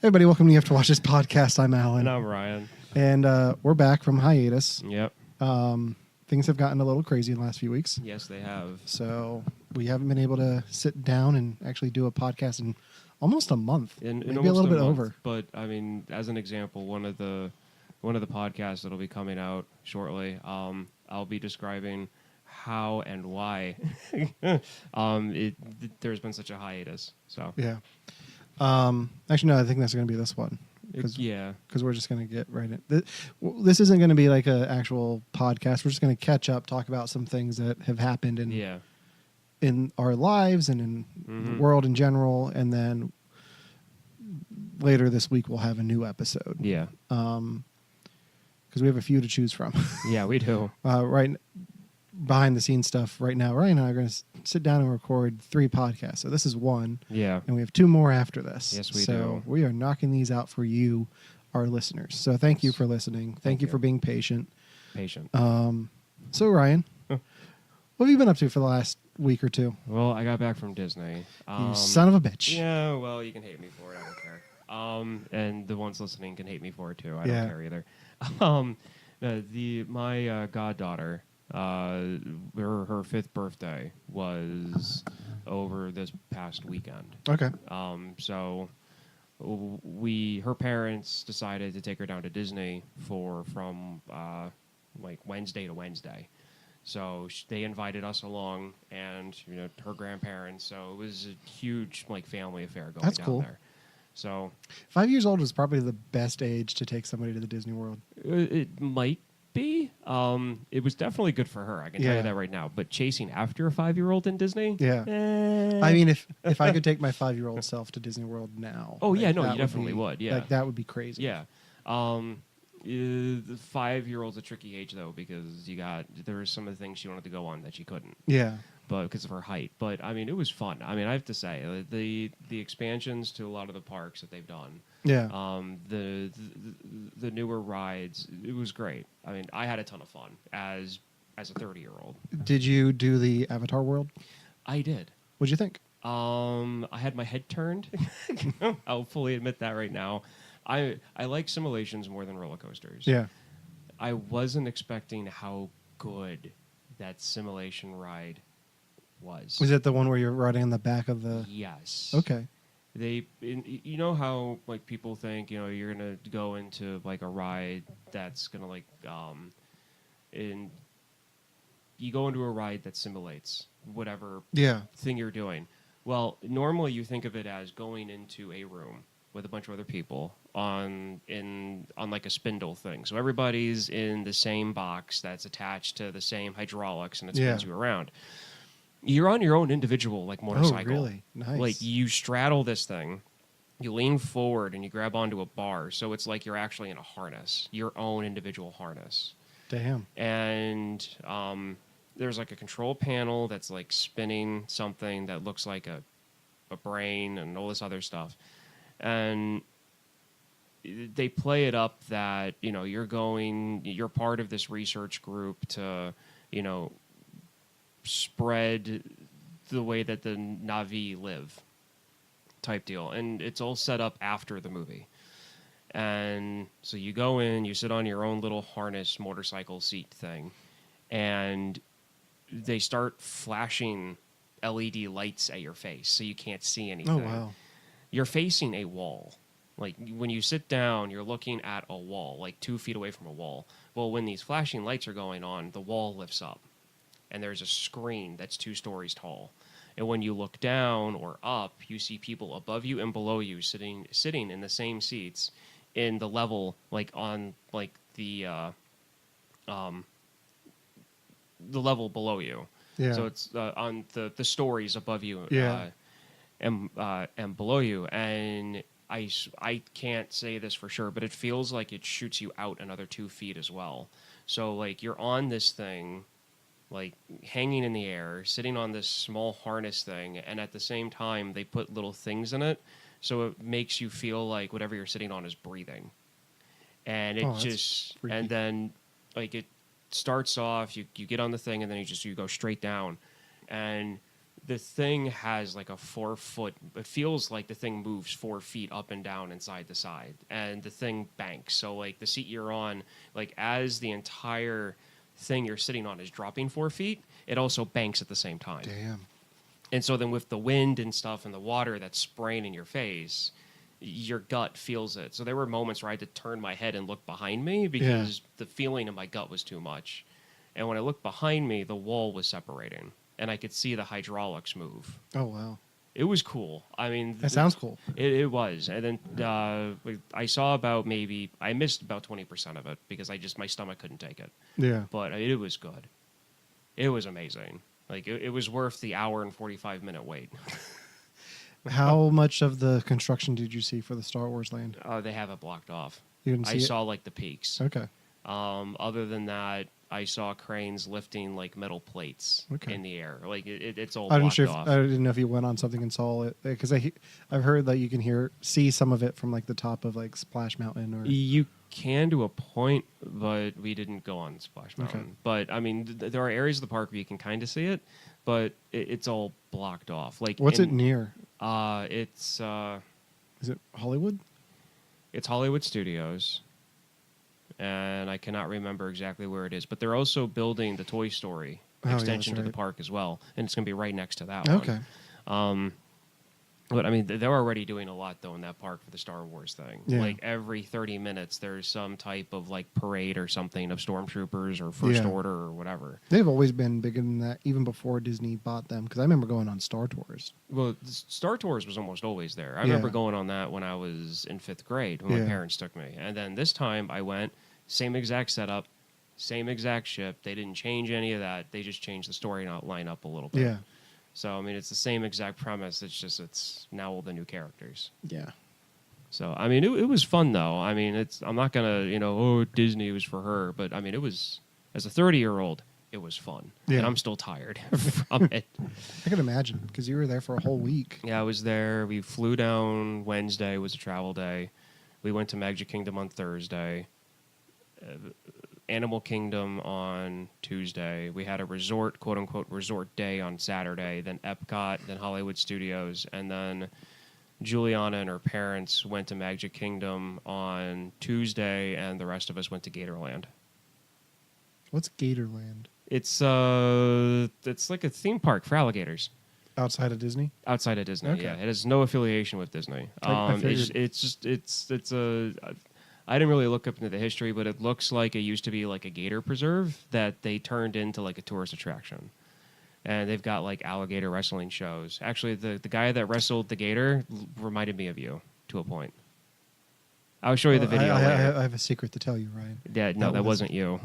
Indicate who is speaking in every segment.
Speaker 1: Everybody, welcome to You Have to Watch This podcast. I'm Alan.
Speaker 2: And I'm Ryan.
Speaker 1: And we're back from hiatus.
Speaker 2: Yep.
Speaker 1: Things have gotten a little crazy in the last few weeks.
Speaker 2: Yes, they have.
Speaker 1: So we haven't been able to sit down and actually do a podcast in almost a month. Maybe a little bit over.
Speaker 2: But, I mean, as an example, one of the podcasts that'll be coming out shortly, I'll be describing how and why there's been such a hiatus. So
Speaker 1: yeah. Actually, no, I think that's going to be this one.
Speaker 2: Yeah.
Speaker 1: Because we're just going to get right in. This isn't going to be like an actual podcast. We're just going to catch up, talk about some things that have happened in our lives and in the world in general. And then later this week, we'll have a new episode.
Speaker 2: Yeah.
Speaker 1: Because we have a few to choose from.
Speaker 2: Yeah, we do.
Speaker 1: Right behind the scenes stuff right now. Ryan and I are going to sit down and record 3 podcasts. So this is one.
Speaker 2: Yeah.
Speaker 1: And we have 2 more after this.
Speaker 2: Yes, we do.
Speaker 1: So we are knocking these out for you, our listeners. So thank you for listening. Thank you for being patient. So Ryan, what have you been up to for the last week or two?
Speaker 2: Well, I got back from Disney.
Speaker 1: You son of a bitch.
Speaker 2: Yeah, well, you can hate me for it. I don't care. And the ones listening can hate me for it too. I don't care either. My goddaughter, her 5th birthday was over this past weekend.
Speaker 1: Okay.
Speaker 2: So her parents decided to take her down to Disney from like Wednesday to Wednesday. So they invited us along, and her grandparents. So it was a huge family affair going down there. So 5
Speaker 1: years old is probably the best age to take somebody to the Disney World.
Speaker 2: It might be. It was definitely good for her. I can tell you that right now. But chasing after a 5-year-old in Disney?
Speaker 1: Yeah. I mean, if I could take my 5-year-old self to Disney World now.
Speaker 2: Oh, yeah. No, you definitely would. Yeah.
Speaker 1: That would be crazy.
Speaker 2: Yeah. The 5-year-old's a tricky age, though, because there were some of the things she wanted to go on that she couldn't. Yeah. But because of her height. But, I mean, it was fun. I mean, I have to say, the expansions to a lot of the parks that they've done. Yeah. The newer rides, it was great. I mean, I had a ton of fun as a 30-year-old.
Speaker 1: Did you do the Avatar World?
Speaker 2: I did.
Speaker 1: What'd you think?
Speaker 2: I had my head turned. I'll fully admit that right now. I like simulations more than roller coasters. Yeah. I wasn't expecting how good that simulation ride was.
Speaker 1: Was it the one where you're riding on the back of the...
Speaker 2: Yes.
Speaker 1: Okay.
Speaker 2: You know how people think you're gonna go into a ride that's gonna you go into a ride that simulates whatever thing you're doing. Well, normally you think of it as going into a room with a bunch of other people on a spindle thing. So everybody's in the same box that's attached to the same hydraulics and it spins you around. You're on your own individual motorcycle.
Speaker 1: Oh, really? Nice.
Speaker 2: You straddle this thing, you lean forward, and you grab onto a bar. So it's like you're actually in a harness, your own individual harness.
Speaker 1: Damn.
Speaker 2: And there's a control panel that's spinning something that looks like a brain and all this other stuff. And they play it up that you're part of this research group to spread the way that the Na'vi live type deal. And it's all set up after the movie. And so you go in, you sit on your own little harness motorcycle seat thing, and they start flashing LED lights at your face so you can't see anything.
Speaker 1: Oh, wow.
Speaker 2: You're facing a wall. When you sit down, you're looking at a wall, 2 feet away from a wall. Well, when these flashing lights are going on, the wall lifts up. And there's a screen that's 2 stories tall. And when you look down or up, you see people above you and below you sitting in the same seats in the level, on the level below you. Yeah. So it's on the stories above you and below you. And I can't say this for sure, but it feels like it shoots you out another 2 feet as well. So you're on this thing, hanging in the air, sitting on this small harness thing, and at the same time, they put little things in it, so it makes you feel like whatever you're sitting on is breathing. And it and then, it starts off, you get on the thing, and then you go straight down, and the thing has like a 4 foot. It feels like the thing moves 4 feet up and down and side to side, and the thing banks. So like the seat you're on, like as the entire thing you're sitting on is dropping 4 feet, it also banks at the same time.
Speaker 1: Damn.
Speaker 2: And so then with the wind and stuff and the water that's spraying in your face, your gut feels it. So there were moments where I had to turn my head and look behind me because the feeling in my gut was too much. And when I looked behind me, the wall was separating, and I could see the hydraulics move.
Speaker 1: Oh, wow.
Speaker 2: It was cool. I mean...
Speaker 1: That sounds cool.
Speaker 2: It was. And then I saw I missed about 20% of it because my stomach couldn't take it.
Speaker 1: Yeah.
Speaker 2: But it was good. It was amazing. Like, it was worth the hour and 45-minute wait.
Speaker 1: How much of the construction did you see for the Star Wars land?
Speaker 2: They have it blocked off.
Speaker 1: You didn't see it?
Speaker 2: I saw, like, the peaks.
Speaker 1: Okay.
Speaker 2: Other than that, I saw cranes lifting, like, metal plates in the air. Like, it's all blocked off.
Speaker 1: I didn't know if you went on something and saw it. Because I've heard that you can see some of it from, like, the top of, like, Splash Mountain. Or
Speaker 2: You can to a point, but we didn't go on Splash Mountain.
Speaker 1: Okay.
Speaker 2: But, I mean, there are areas of the park where you can kind of see it, but it's all blocked off. Like,
Speaker 1: what's it near?
Speaker 2: It's...
Speaker 1: Is it Hollywood?
Speaker 2: It's Hollywood Studios. And I cannot remember exactly where it is. But they're also building the Toy Story extension to the park as well. And it's going to be right next to that one.
Speaker 1: Okay.
Speaker 2: But, I mean, they're already doing a lot, though, in that park for the Star Wars thing.
Speaker 1: Yeah.
Speaker 2: Like, every 30 minutes, there's some type of, like, parade or something of stormtroopers or First Order or whatever.
Speaker 1: They've always been bigger than that, even before Disney bought them. Because I remember going on Star Tours.
Speaker 2: Well, Star Tours was almost always there. I remember going on that when I was in 5th grade, when my parents took me. And then this time, I went, same exact setup, same exact ship. They didn't change any of that. They just changed the story line up a little bit.
Speaker 1: Yeah.
Speaker 2: So, I mean, it's the same exact premise. It's now all the new characters.
Speaker 1: Yeah.
Speaker 2: So, I mean, it was fun, though. I mean, I'm not going to, Disney was for her. But, I mean, it was, as a 30-year-old, it was fun.
Speaker 1: Yeah.
Speaker 2: And I'm still tired from it.
Speaker 1: I can imagine, because you were there for a whole week.
Speaker 2: Yeah, I was there. We flew down Wednesday, was a travel day. We went to Magic Kingdom on Thursday. Animal Kingdom on Tuesday. We had a resort, quote-unquote, resort day on Saturday, then Epcot, then Hollywood Studios, and then Juliana and her parents went to Magic Kingdom on Tuesday, and the rest of us went to Gatorland.
Speaker 1: What's Gatorland?
Speaker 2: It's like a theme park for alligators.
Speaker 1: Outside of Disney?
Speaker 2: Outside of Disney,
Speaker 1: Okay.
Speaker 2: yeah. It has no affiliation with Disney.
Speaker 1: I figured.
Speaker 2: It's a... I didn't really look up into the history, but it looks like it used to be like a gator preserve that they turned into like a tourist attraction. And they've got like alligator wrestling shows. Actually, the guy that wrestled the gator reminded me of you to a point. I'll show you the video later.
Speaker 1: I have a secret to tell you, Ryan.
Speaker 2: Yeah, no, that wasn't you.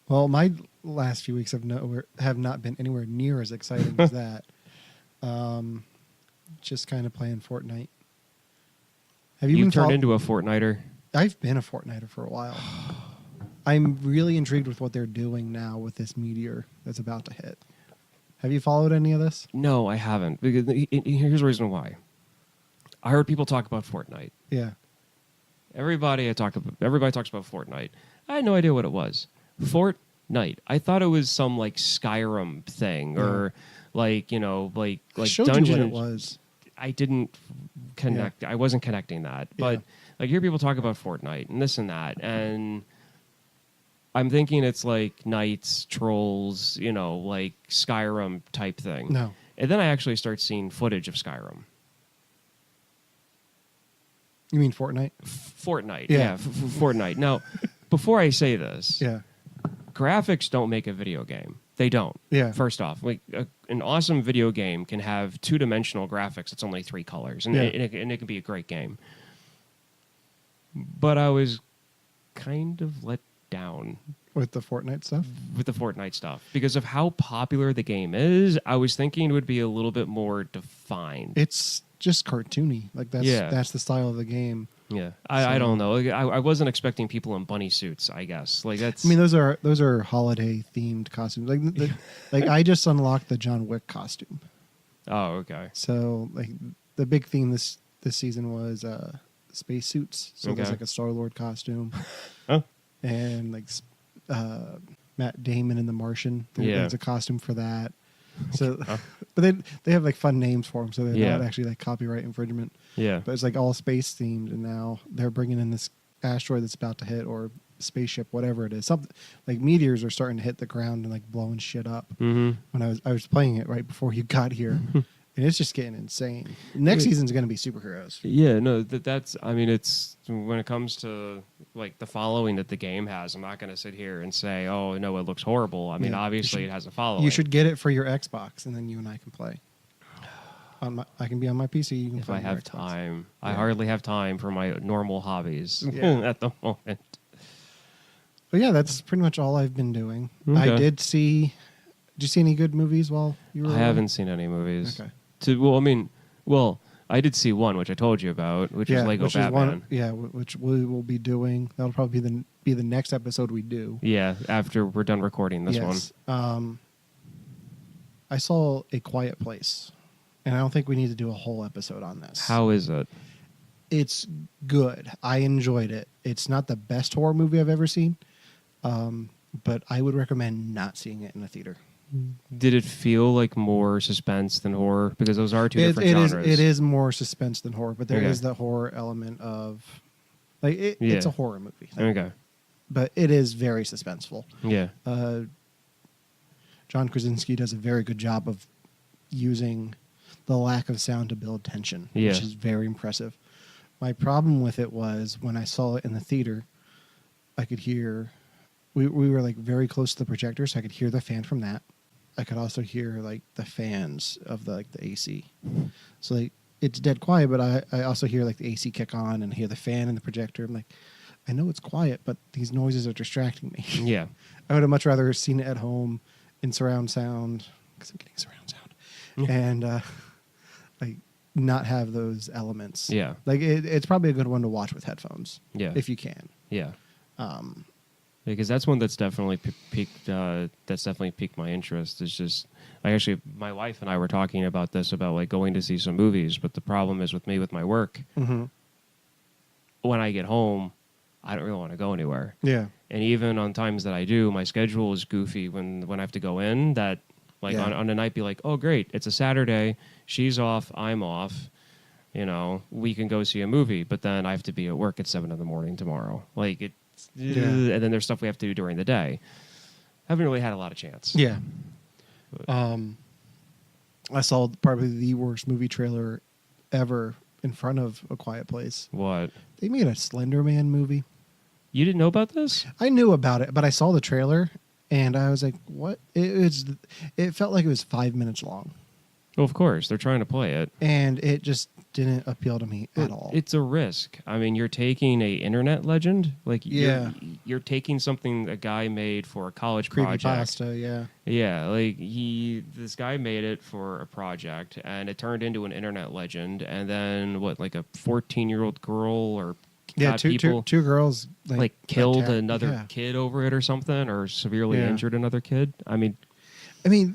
Speaker 1: Well, my last few weeks have not been anywhere near as exciting as that. Just kind of playing Fortnite. Have
Speaker 2: you turned into a Fortniter?
Speaker 1: I've been a Fortniter for a while. I'm really intrigued with what they're doing now with this meteor that's about to hit. Have you followed any of this?
Speaker 2: No, I haven't. Because here's the reason why. I heard people talk about Fortnite.
Speaker 1: Yeah.
Speaker 2: Everybody talks about Fortnite. I had no idea what it was. Fortnite. I thought it was some like Skyrim thing or like
Speaker 1: showed
Speaker 2: Dungeon.
Speaker 1: You what it was.
Speaker 2: I didn't connect. I wasn't connecting that. But like hear people talk about Fortnite and this and that, and I'm thinking it's like knights, trolls, like Skyrim type thing.
Speaker 1: No.
Speaker 2: And then I actually start seeing footage of Skyrim.
Speaker 1: You mean Fortnite?
Speaker 2: Fortnite. Yeah, Fortnite. Now, before I say this, graphics don't make a video game. They don't.
Speaker 1: Yeah.
Speaker 2: First off, like an awesome video game can have 2-dimensional graphics. It's only 3 colors, and it can be a great game. But I was kind of let down
Speaker 1: with the Fortnite stuff.
Speaker 2: Because of how popular the game is. I was thinking it would be a little bit more defined.
Speaker 1: It's just cartoony. Like that's the style of the game.
Speaker 2: Yeah, I don't know. I wasn't expecting people in bunny suits. I guess that's.
Speaker 1: I mean, those are holiday themed costumes. Like I just unlocked the John Wick costume.
Speaker 2: Oh, okay.
Speaker 1: So like the big theme this season was space suits. So there's like a Star-Lord costume, and like Matt Damon in The Martian. There's a costume for that. So, but they have like fun names for them, so they're not actually like copyright infringement.
Speaker 2: Yeah,
Speaker 1: but it's like all space themed, and now they're bringing in this asteroid that's about to hit, or spaceship, whatever it is. Something like meteors are starting to hit the ground and like blowing shit up.
Speaker 2: Mm-hmm.
Speaker 1: When I was playing it right before you got here, and it's just getting insane. Next season's going to be superheroes.
Speaker 2: Yeah, no, that's. I mean, it's when it comes to like the following that the game has. I'm not going to sit here and say, "Oh no, it looks horrible." I mean, obviously, it has a following.
Speaker 1: You should get it for your Xbox, and then you and I can play. I can be on my PC. You can
Speaker 2: if
Speaker 1: play
Speaker 2: I
Speaker 1: on
Speaker 2: have
Speaker 1: Xbox.
Speaker 2: time. Yeah. I hardly have time for my normal hobbies at the moment.
Speaker 1: But yeah, that's pretty much all I've been doing.
Speaker 2: Okay.
Speaker 1: I did see. Did you see any good movies while you were?
Speaker 2: I haven't seen any movies.
Speaker 1: Okay.
Speaker 2: I did see one, which I told you about, which is Lego Batman.
Speaker 1: Which we will be doing. That'll probably be the next episode we do.
Speaker 2: Yeah, after we're done recording this one.
Speaker 1: I saw A Quiet Place, and I don't think we need to do a whole episode on this.
Speaker 2: How is it?
Speaker 1: It's good. I enjoyed it. It's not the best horror movie I've ever seen, but I would recommend not seeing it in a theater.
Speaker 2: Did it feel like more suspense than horror? Because those are two different genres.
Speaker 1: It is more suspense than horror, but there is the horror element of, like, it's a horror movie.
Speaker 2: Okay.
Speaker 1: But it is very suspenseful.
Speaker 2: Yeah.
Speaker 1: John Krasinski does a very good job of using the lack of sound to build tension, which is very impressive. My problem with it was when I saw it in the theater, I could hear, we were like very close to the projector, so I could hear the fan from that. I could also hear like the fans of the AC. So like it's dead quiet, but I also hear like the AC kick on and hear the fan and the projector. I'm like, I know it's quiet, but these noises are distracting me.
Speaker 2: Yeah.
Speaker 1: I would have much rather seen it at home in surround sound, because I'm getting surround sound, and like not have those elements.
Speaker 2: Yeah.
Speaker 1: Like it's probably a good one to watch with headphones.
Speaker 2: Yeah.
Speaker 1: If you can.
Speaker 2: Yeah. Because that's one that's definitely piqued. That's definitely piqued my interest. It's just, my wife and I were talking about this, about like going to see some movies. But the problem is with me, with my work, when I get home, I don't really want to go anywhere. Yeah. And even on times that I do, my schedule is goofy when I have to go in. That like on a night, be like, oh great, it's a Saturday, she's off, I'm off. You know, we can go see a movie, but then I have to be at work at 7 a.m. tomorrow. Like it. And then there's stuff we have to do during the day. Haven't really had a lot of chance.
Speaker 1: Yeah. I saw probably the worst movie trailer ever in front of A Quiet Place.
Speaker 2: What?
Speaker 1: They made a Slender Man movie.
Speaker 2: You didn't know about this?
Speaker 1: I knew about it, but I saw the trailer and I was like, what? It felt like it was 5 minutes long.
Speaker 2: Well, of course. They're trying to play it.
Speaker 1: And it just didn't appeal to me at all.
Speaker 2: It's a risk. I mean, you're taking a internet legend. Like, you're taking something a guy made for a college project.
Speaker 1: Creepypasta, yeah.
Speaker 2: Yeah, like this guy made it for a project, and it turned into an internet legend. And then, like a 14-year-old girl or
Speaker 1: two girls
Speaker 2: like killed another kid over it or something, or severely injured another kid. I mean,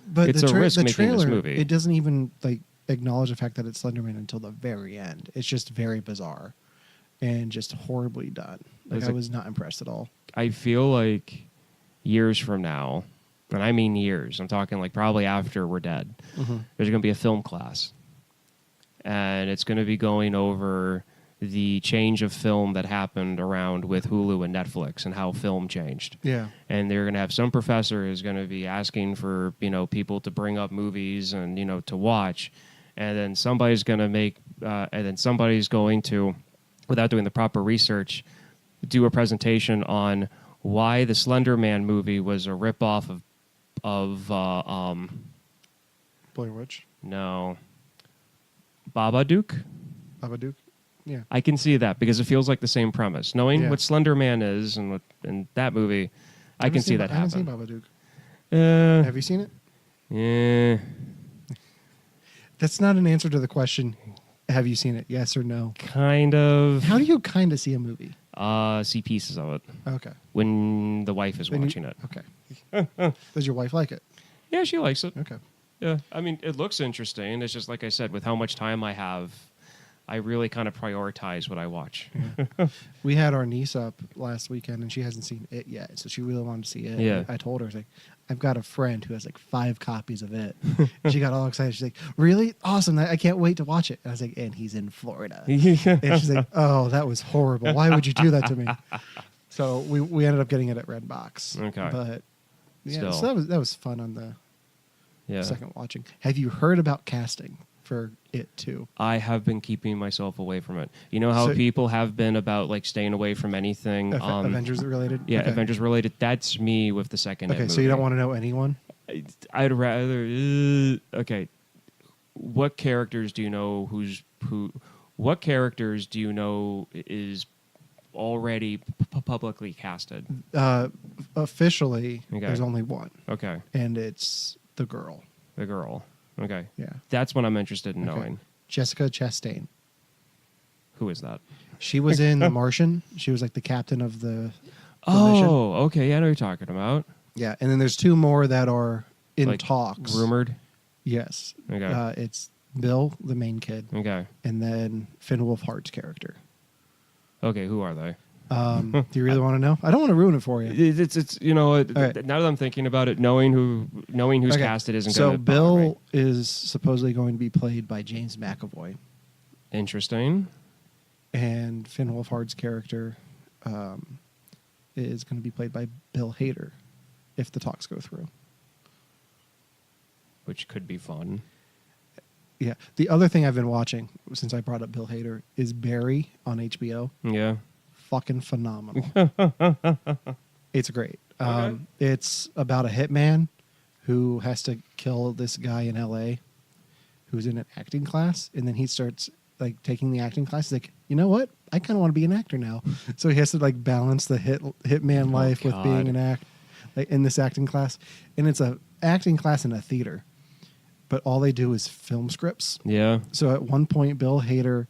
Speaker 1: but
Speaker 2: it's a risk making this movie.
Speaker 1: It doesn't even like acknowledge the fact that it's Slenderman until the very end. It's just very bizarre and just horribly done. Like I was not impressed at all.
Speaker 2: I feel like years from now, and I mean years, I'm talking like probably after we're dead, there's going to be a film class. And it's going to be going over the change of film that happened around with Hulu and Netflix and how film changed. Yeah. And they're going to have some professor who's going to be asking for, people to bring up movies and, to watch. And then somebody's going to, without doing the proper research, do a presentation on why the Slender Man movie was a ripoff of
Speaker 1: Blair Witch?
Speaker 2: No. Babadook?
Speaker 1: Babadook? Yeah.
Speaker 2: I can see that because it feels like the same premise. Knowing what Slender Man is and that movie, I can see that happen.
Speaker 1: I haven't seen Babadook. Have you seen it?
Speaker 2: Yeah.
Speaker 1: That's not an answer to the question, have you seen it? Yes or no?
Speaker 2: Kind of.
Speaker 1: How do you kind of see a movie?
Speaker 2: See pieces of it.
Speaker 1: Okay.
Speaker 2: When the wife is watching it.
Speaker 1: Okay. Does your wife like it?
Speaker 2: Yeah, she likes it.
Speaker 1: Okay.
Speaker 2: Yeah. I mean, it looks interesting. It's just like I said, with how much time I have, I really kind of prioritize what I watch.
Speaker 1: Yeah. We had our niece up last weekend, and she hasn't seen it yet, so she really wanted to see it.
Speaker 2: Yeah.
Speaker 1: I told her, I was like, I've got a friend who has like 5 copies of it. And she got all excited. She's like, really? Awesome. I can't wait to watch it. And I was like, and he's in Florida. And she's like, oh, that was horrible. Why would you do that to me? So we ended up getting it at Redbox.
Speaker 2: Okay.
Speaker 1: But yeah,
Speaker 2: Still.
Speaker 1: so that was fun on the second watching. Have you heard about casting for it too?
Speaker 2: I have been keeping myself away from it. You know how people have been about like staying away from anything
Speaker 1: Avengers related?
Speaker 2: Yeah,
Speaker 1: okay.
Speaker 2: Avengers related. That's me with the second
Speaker 1: Okay,
Speaker 2: movie.
Speaker 1: so you don't want to know anyone?
Speaker 2: I'd rather okay. What characters do you know what characters do you know is already publicly casted?
Speaker 1: Officially,
Speaker 2: Okay.
Speaker 1: there's only one.
Speaker 2: Okay.
Speaker 1: And it's the girl.
Speaker 2: The girl. Okay.
Speaker 1: Yeah.
Speaker 2: That's what I'm interested in knowing.
Speaker 1: Jessica Chastain.
Speaker 2: Who is that?
Speaker 1: She was in The Martian. She was like the captain of the
Speaker 2: mission. Okay. I know what you're talking about.
Speaker 1: Yeah, and then there's 2 more that are in
Speaker 2: like
Speaker 1: talks.
Speaker 2: Rumored?
Speaker 1: Yes.
Speaker 2: Okay.
Speaker 1: It's Bill, the main kid.
Speaker 2: Okay.
Speaker 1: And then Finn Wolfhard's character.
Speaker 2: Okay, who are they?
Speaker 1: Do you really want to know? I don't want to ruin it for you.
Speaker 2: It's you know,
Speaker 1: right.
Speaker 2: Now that I'm thinking about it, knowing who's casted isn't going to.
Speaker 1: So Bill is supposedly going to be played by James McAvoy.
Speaker 2: Interesting.
Speaker 1: And Finn Wolfhard's character is going to be played by Bill Hader, if the talks go through.
Speaker 2: Which could be fun.
Speaker 1: Yeah. The other thing I've been watching, since I brought up Bill Hader, is Barry on HBO.
Speaker 2: Yeah.
Speaker 1: Fucking phenomenal. It's great.
Speaker 2: Okay.
Speaker 1: It's about a hitman who has to kill this guy in LA who's in an acting class, and then he starts like taking the acting class. He's like, you know what? I kind of want to be an actor now. So he has to like balance the hitman life with being like in this acting class, and it's a acting class in a theater, but all they do is film scripts.
Speaker 2: Yeah.
Speaker 1: So at one point, Bill Hader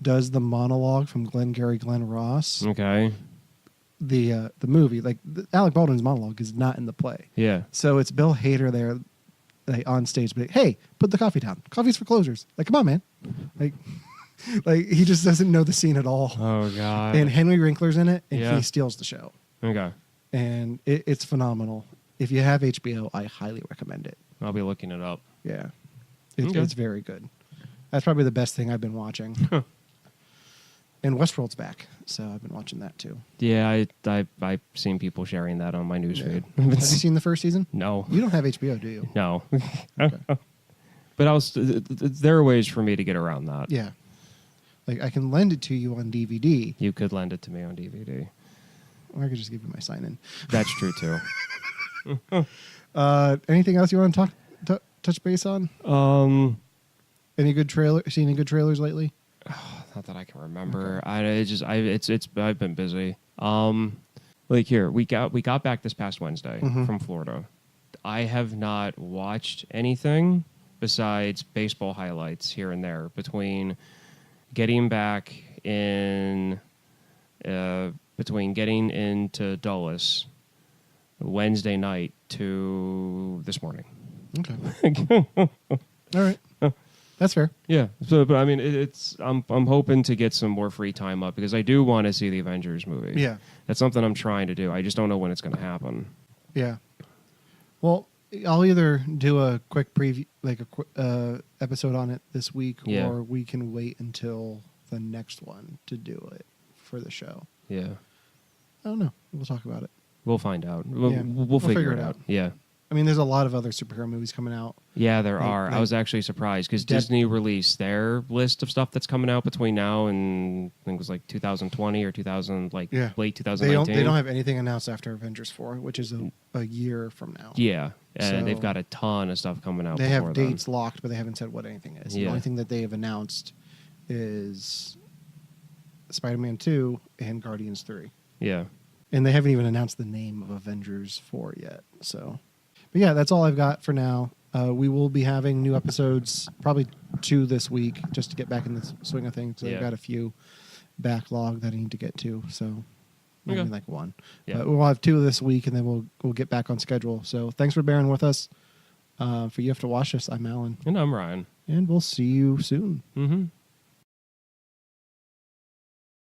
Speaker 1: does the monologue from Glengarry Glen Ross.
Speaker 2: Okay.
Speaker 1: The movie, like Alec Baldwin's monologue, is not in the play.
Speaker 2: Yeah.
Speaker 1: So it's Bill Hader there, like on stage, but hey, put the coffee down. Coffee's for closers. Like, come on, man. Like he just doesn't know the scene at all.
Speaker 2: Oh God.
Speaker 1: And Henry Winkler's in it, and he steals the show.
Speaker 2: Okay.
Speaker 1: And it's phenomenal. If you have HBO, I highly recommend it.
Speaker 2: I'll be looking it up.
Speaker 1: Yeah, it's very good. That's probably the best thing I've been watching. And Westworld's back, so I've been watching that too.
Speaker 2: Yeah, I've seen people sharing that on my newsfeed.
Speaker 1: Yeah. Have you seen the first season?
Speaker 2: No.
Speaker 1: You don't have HBO, do you?
Speaker 2: No.
Speaker 1: Okay.
Speaker 2: But there are ways for me to get around that.
Speaker 1: Yeah. Like I can lend it to you on DVD.
Speaker 2: You could lend it to me on DVD.
Speaker 1: Or I could just give you my sign-in.
Speaker 2: That's true too.
Speaker 1: Anything else you want to touch base on? Any good seen any good trailers lately?
Speaker 2: Not that I can remember.
Speaker 1: Okay.
Speaker 2: I've been busy. Like here, we got back this past Wednesday from Florida. I have not watched anything besides baseball highlights here and there between getting back in between getting into Dulles Wednesday night to this morning.
Speaker 1: Okay. All right. That's fair.
Speaker 2: Yeah. So, but I mean, I'm hoping to get some more free time up because I do want to see the Avengers movie.
Speaker 1: Yeah.
Speaker 2: That's something I'm trying to do. I just don't know when it's going to happen.
Speaker 1: Yeah. Well, I'll either do a quick preview, like a episode on it this week, or we can wait until the next one to do it for the show.
Speaker 2: Yeah.
Speaker 1: I don't know. We'll talk about it.
Speaker 2: We'll find out. We'll figure it out. Yeah.
Speaker 1: I mean, there's a lot of other superhero movies coming out.
Speaker 2: Yeah, there are. I was actually surprised because Disney released their list of stuff that's coming out between now and I think it was like 2020 or late 2019.
Speaker 1: They don't have anything announced after Avengers 4, which is a year from now.
Speaker 2: Yeah, and they've got a ton of stuff coming out.
Speaker 1: They have dates locked, but they haven't said what anything is.
Speaker 2: Yeah.
Speaker 1: The only thing that they have announced is Spider-Man 2 and Guardians 3.
Speaker 2: Yeah.
Speaker 1: And they haven't even announced the name of Avengers 4 yet. So, but yeah, that's all I've got for now. We will be having new episodes, probably 2 this week, just to get back in the swing of things. So I've got a few backlog that I need to get to. So maybe like 1.
Speaker 2: Yeah.
Speaker 1: But we'll have 2 this week, and then we'll get back on schedule. So thanks for bearing with us. For You Have to Watch Us, I'm Alan.
Speaker 2: And I'm Ryan.
Speaker 1: And we'll see you soon.
Speaker 2: Mm-hmm.